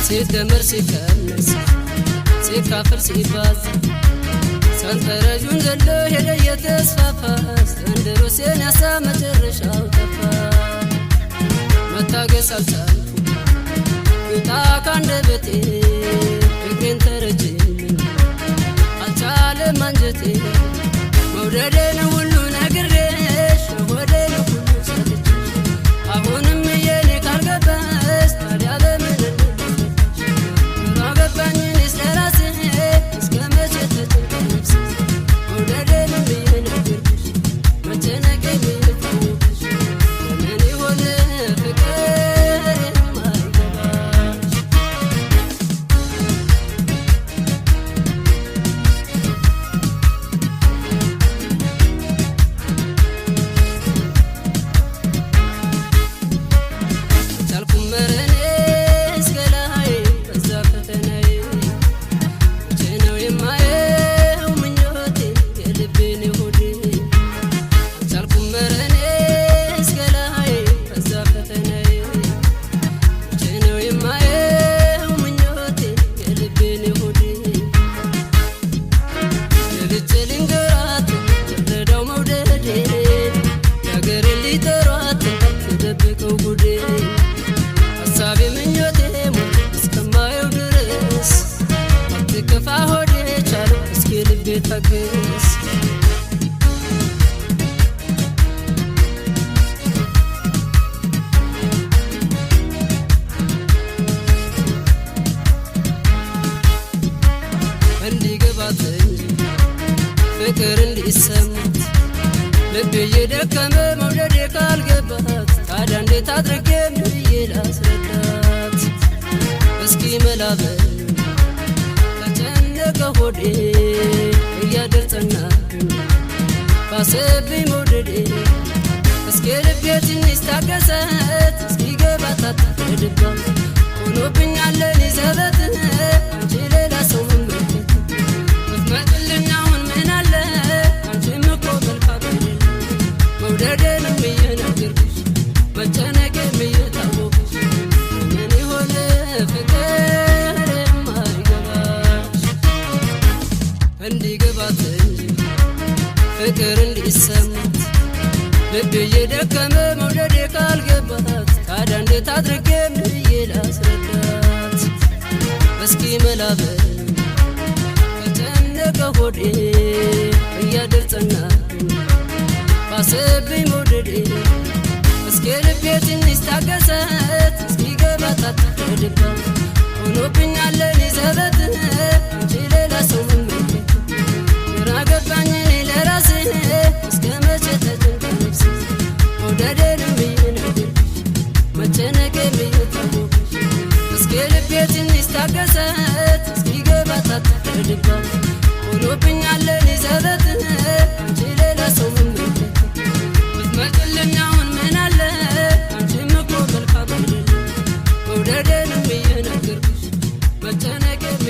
ሲደመር ሲቀነስ ሲካፈል ሲባዛ ሰንጠረዡን ዘሎ ሄደ የተስፋፋ ዘንድሮ ሲያሳ መጨረሻው ጠፋ። መታገስ አልቻልኩም ውጣ ካንደበቴ እግሬን ተረጅልኝ አልቻለም አንጀቴ መውደዴን ሁሉ ነግሬሽ ወደኔ ሁሉ ሰጥቼሽ አሁንም የኔ ካልገባሽ ታዲያ ለምን ፍቅር እንዲሰማት ልቤ የደከመ መውደዴ ካልገባት ታዲያ እንዴት አድርጌ ብዬ ላስረዳት? እስኪ መላበል ተጨነቀ ሆዴ እያደር ጸናብኝ ባሰብኝ መውደዴ እስኪ ልቤ ትንሽ ታገሰት እስኪ ገባት አትፍረድባት ሆኖብኛል ለኔ ዘበት አንቺ ሌላ ሰው መመልከት ብትመጭልኝ አሁን ምን አለ አንቺም እኮ መልካም አይደለም መውደዴንም እየነገርኩሽ መጨነቄም እየታወቅሽ ምን ይሆን ፍቅር የማይገባሽ እንዲገባት እንጂ ፍቅር እንዲሰማት ልቤ እየደከመ መውደዴ ካልገባት ታዲያ እንዴት አድርጌ ብዬ ላስረዳት? እስኪ መላበል ተጨነቀ ሆዴ እያደር ጸናብኝ ባሰብኝ መውደዴ እስኪ ልቤ ትንሽ ታገሰት እስኪ ገባት አትፍረድባት ሆኖብኛል ለኔ ዘበት አንቺ ሌላ ሰው መመልከት ግራ ገባኝ እኔ ለራሴ እስከ መቼ ተጨንቄ ነፍሴ መውደዴንም እየነገርኩሽ መጨነቄም እየታወቅሽ እስኪ ልቤ ትንሽ ታገሰት እስኪ ገባት አትፍረድባት ሆኖብኛል ለኔ ዘበት አንቺ ሌላ ሰው መመልከት ብትመጭልኝ አሁን ምን አለ አንቺም እኮ መልካም አይደለም መውደዴንም እየነገርኩሽ መጨነቄም